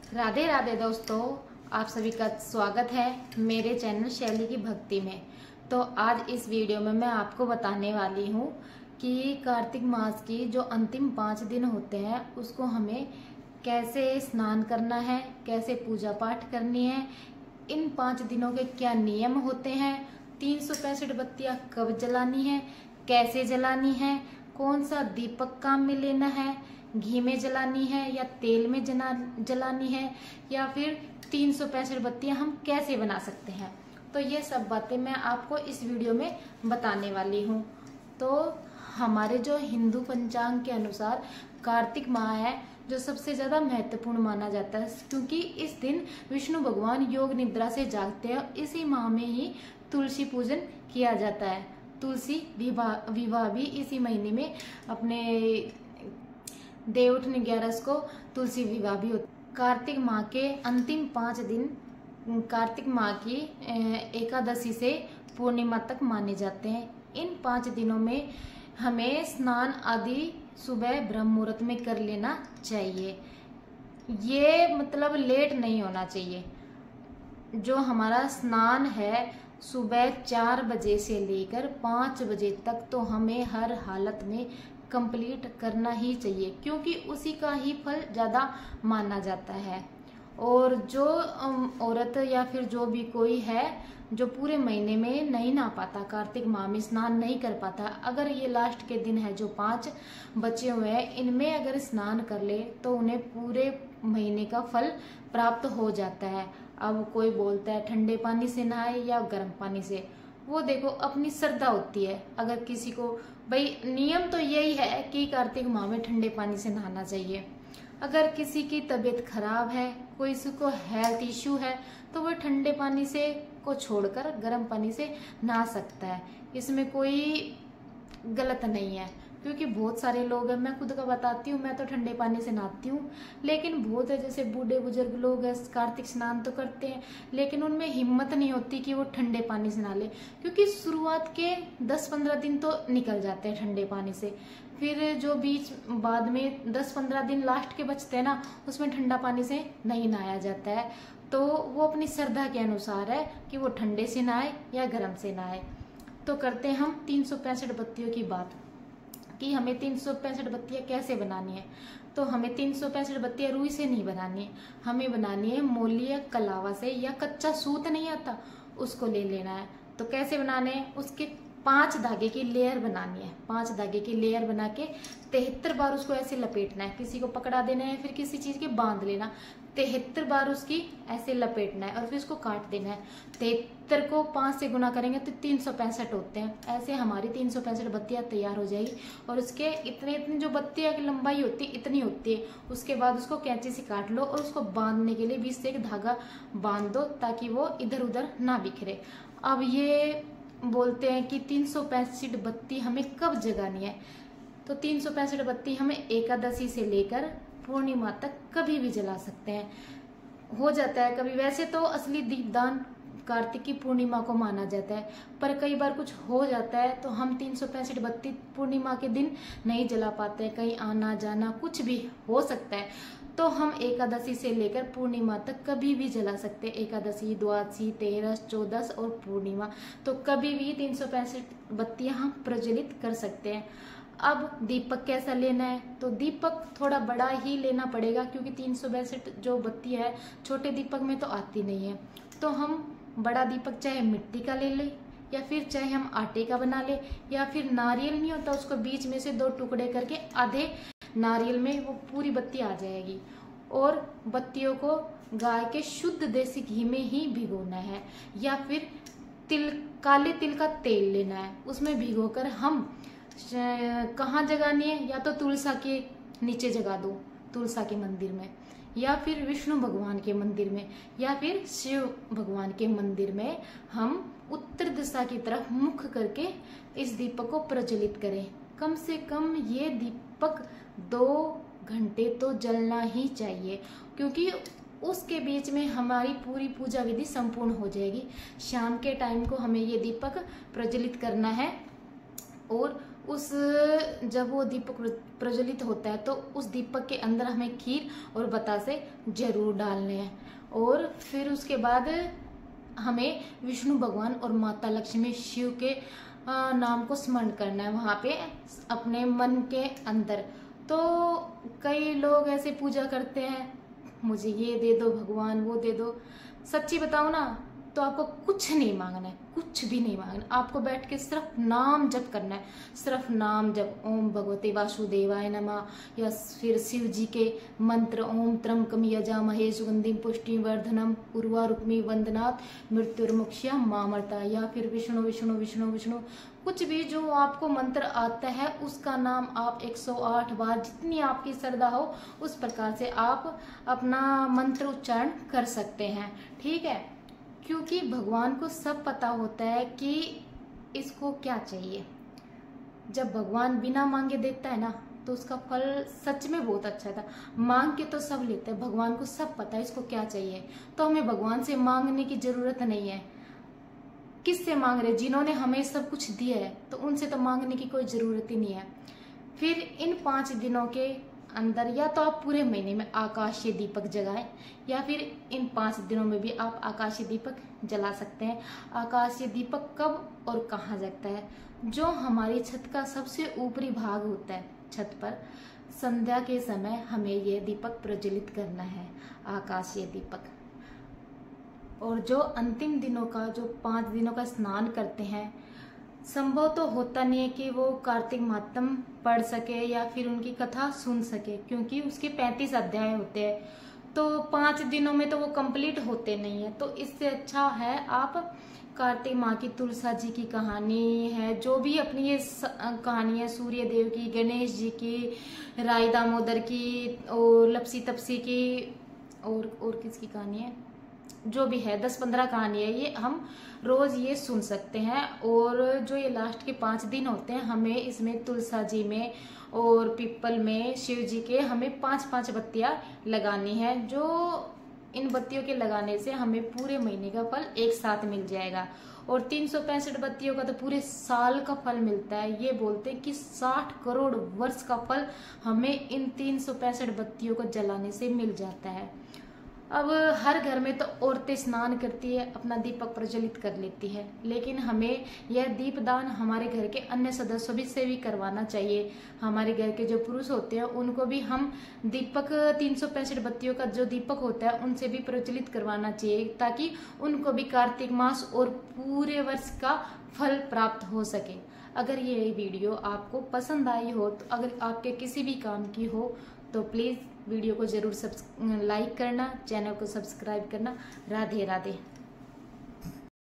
राधे राधे दोस्तों, आप सभी का स्वागत है मेरे चैनल शैली की भक्ति में। तो आज इस वीडियो में मैं आपको बताने वाली हूँ कि कार्तिक मास की जो अंतिम 5 दिन होते हैं उसको हमें कैसे स्नान करना है, कैसे पूजा पाठ करनी है, इन 5 दिनों के क्या नियम होते हैं, 365 बत्तियां कब जलानी है, कैसे जलानी है, कौन सा दीपक काम में लेना है, घी में जलानी है या तेल में जलानी है, या फिर 365 बत्तियां हम कैसे बना सकते हैं। तो ये सब बातें मैं आपको इस वीडियो में बताने वाली हूँ। तो हमारे जो हिंदू पंचांग के अनुसार कार्तिक माह है जो सबसे ज्यादा महत्वपूर्ण माना जाता है, क्योंकि इस दिन विष्णु भगवान योग निद्रा से जागते हैं। इसी माह में ही तुलसी पूजन किया जाता है। तुलसी विवाह भी इसी महीने में अपने देवउठनी 11 को तुलसी विवाह भी होता है। कार्तिक माह के अंतिम 5 दिन कार्तिक माह की एकादशी से पूर्णिमा तक माने जाते हैं। इन 5 दिनों में हमें स्नान आदि सुबह ब्रह्म मुहूर्त में कर लेना चाहिए। ये मतलब लेट नहीं होना चाहिए। जो हमारा स्नान है सुबह 4 बजे से लेकर 5 बजे तक तो हमें हर हालत में कंप्लीट करना ही चाहिए, क्योंकि उसी का ही फल ज्यादा माना जाता है। और जो औरत या फिर जो भी कोई है जो पूरे महीने में नहीं नहा पाता, कार्तिक माह में स्नान नहीं कर पाता, अगर ये लास्ट के दिन है जो 5 बचे हुए हैं, इनमें अगर स्नान कर ले तो उन्हें पूरे महीने का फल प्राप्त हो जाता है। अब कोई बोलता है ठंडे पानी से नहाए या गर्म पानी से, वो देखो अपनी श्रद्धा होती है। अगर किसी को भाई नियम तो यही है कि कार्तिक माह में ठंडे पानी से नहाना चाहिए। अगर किसी की तबीयत खराब है, कोई को हेल्थ इश्यू है, तो वो ठंडे पानी से को छोड़कर गर्म पानी से नहा सकता है। इसमें कोई गलत नहीं है, क्योंकि बहुत सारे लोग हैं, मैं खुद का बताती हूँ, मैं तो ठंडे पानी से नहाती हूँ। लेकिन बहुत है जैसे बूढ़े बुजुर्ग लोग हैं, कार्तिक स्नान तो करते हैं लेकिन उनमें हिम्मत नहीं होती कि वो ठंडे पानी से नहा ले, क्योंकि शुरुआत के 10-15 दिन तो निकल जाते हैं ठंडे पानी से। फिर जो बीच बाद में 10-15 दिन लास्ट के बचते हैं ना, उसमें ठंडा पानी से नहीं नहाया जाता है। तो वो अपनी श्रद्धा के अनुसार है कि वो ठंडे से नहाए या गर्म से नहाए। तो करते हैं हम 365 बत्तियों की बात कि हमें 365 बत्तियां कैसे बनानी है। तो हमें 365 बत्तियां रुई से नहीं बनानी है, हमें बनानी है मोली या कलावा से, या कच्चा सूत नहीं आता उसको ले लेना है। तो कैसे बनाने हैं, उसके 5 धागे की लेयर बनानी है। 5 धागे की लेयर बना के 73 बार उसको ऐसे लपेटना है। किसी को पकड़ा देना है, फिर किसी चीज के बांध लेना, 73 बार उसकी ऐसे लपेटना है और फिर उसको काट देना है। 73 को 5 से गुना करेंगे तो 365 होते हैं। ऐसे हमारी 365 बत्तियां तैयार हो जाएगी। और उसके इतनी जो बत्तियां की लंबाई होती है इतनी होती है। उसके बाद उसको कैंची से काट लो और उसको बांधने के लिए बीच से एक धागा बांध दो ताकि वो इधर उधर ना बिखरे। अब ये बोलते हैं कि 365 बत्ती हमें कब जगानी है। तो 365 बत्ती हमें एकादशी से लेकर पूर्णिमा तक कभी भी जला सकते हैं। हो जाता है कभी, वैसे तो असली दीपदान कार्तिक की पूर्णिमा को माना जाता है, पर कई बार कुछ हो जाता है तो हम 365 बत्ती पूर्णिमा के दिन नहीं जला पाते हैं। कहीं आना जाना कुछ भी हो सकता है, तो हम एकादशी से लेकर पूर्णिमा तक कभी भी जला सकते हैं। एकादशी, द्वादशी, 13, 14 और पूर्णिमा, तो कभी भी 365 बत्तियां हम प्रज्वलित कर सकते हैं। अब दीपक कैसा लेना है, तो दीपक थोड़ा बड़ा ही लेना पड़ेगा, क्योंकि 362 जो बत्ती है छोटे दीपक में तो आती नहीं है। तो हम बड़ा दीपक चाहे मिट्टी का ले ले, या फिर चाहे हम आटे का बना ले, या फिर नारियल नहीं होता उसको बीच में से 2 टुकड़े करके आधे नारियल में वो पूरी बत्ती आ जाएगी। और बत्तियों को गाय के शुद्ध देसी घी में ही भिगोना है, या फिर काले तिल का तेल लेना है, उसमें भिगोकर हम कहाँ जगानी है, या तो तुलसा के नीचे जगा दो, तुलसा के मंदिर में, या फिर विष्णु भगवान के मंदिर में, या फिर शिव भगवान के मंदिर में हम उत्तर दिशा की तरफ मुख करके इस दीपक को प्रज्वलित करें। कम से कम ये दीपक 2 घंटे तो जलना ही चाहिए, क्योंकि उसके बीच में हमारी पूरी पूजा विधि संपूर्ण हो जाएगी। शाम के टाइम को हमें ये दीपक प्रज्वलित करना है और उस जब वो दीपक प्रज्वलित होता है तो उस दीपक के अंदर हमें खीर और बतासे जरूर डालने हैं। और फिर उसके बाद हमें विष्णु भगवान और माता लक्ष्मी शिव के नाम को स्मरण करना है वहां पे अपने मन के अंदर। तो कई लोग ऐसे पूजा करते हैं, मुझे ये दे दो भगवान, वो दे दो। सच्ची बताओ ना तो आपको कुछ नहीं मांगना है, कुछ भी नहीं मांगना। आपको बैठ के सिर्फ नाम जप करना है, सिर्फ नाम जप। ओम भगवते वासुदेवाय नमः, या फिर शिव जी के मंत्र ओम त्र्यंबकम यजामहे सुगंधिम पुष्टिवर्धनम उर्वारुक्मी वंदनात् मृत्युर्मुक्षया मामर्ता, या फिर विष्णु विष्णु विष्णु विष्णु। कुछ भी जो आपको मंत्र आता है उसका नाम आप 108 बार, जितनी आपकी श्रद्धा हो उस प्रकार से आप अपना मंत्र उच्चारण कर सकते हैं। ठीक है, क्योंकि भगवान को सब पता होता है कि इसको क्या चाहिए। जब भगवान बिना मांगे देता है ना तो उसका फल सच में बहुत अच्छा था। मांग के तो सब लेते हैं, भगवान को सब पता है इसको क्या चाहिए, तो हमें भगवान से मांगने की जरूरत नहीं है। किससे मांग रहे? जिन्होंने हमें सब कुछ दिया है तो उनसे तो मांगने की कोई जरूरत ही नहीं है। फिर इन 5 दिनों के अंदर या तो आप पूरे महीने में आकाशीय दीपक जलाएं, या फिर इन 5 दिनों में भी आप आकाशीय दीपक जला सकते हैं। आकाशीय दीपक कब और कहाँ जगता है? जो हमारी छत का सबसे ऊपरी भाग होता है, छत पर संध्या के समय हमें यह दीपक प्रज्वलित करना है, आकाशीय दीपक। और जो अंतिम दिनों का, जो 5 दिनों का स्नान करते हैं, संभव तो होता नहीं है कि वो कार्तिक महात्म पढ़ सके या फिर उनकी कथा सुन सके, क्योंकि उसके 35 अध्याय होते हैं, तो 5 दिनों में तो वो कंप्लीट होते नहीं है। तो इससे अच्छा है आप कार्तिक माँ की, तुलसा जी की कहानी है, जो भी अपनी ये कहानी है, सूर्य देव की, गणेश जी की, राई दामोदर की, और लपसी तपसी की, और किसकी कहानी है, जो भी है 10-15 कहानी है, ये हम रोज ये सुन सकते हैं। और जो ये लास्ट के 5 दिन होते हैं, हमें इसमें तुलसा जी में और पीपल में शिव जी के हमें 5-5 बत्तियां लगानी है। जो इन बत्तियों के लगाने से हमें पूरे महीने का फल एक साथ मिल जाएगा। और 365 बत्तियों का तो पूरे साल का फल मिलता है। ये बोलते हैं कि 60 करोड़ वर्ष का फल हमें इन 365 बत्तियों को जलाने से मिल जाता है। अब हर घर में तो औरतें स्नान करती है, अपना दीपक प्रज्वलित कर लेती है, लेकिन हमें यह दीपदान हमारे घर के अन्य सदस्यों से भी करवाना चाहिए। हमारे घर के जो पुरुष होते हैं उनको भी हम दीपक 365 बत्तियों का जो दीपक होता है उनसे भी प्रज्वलित करवाना चाहिए, ताकि उनको भी कार्तिक मास और पूरे वर्ष का फल प्राप्त हो सके। अगर ये वीडियो आपको पसंद आई हो, तो अगर आपके किसी भी काम की हो, तो प्लीज़ वीडियो को जरूर लाइक करना, चैनल को सब्सक्राइब करना। राधे राधे।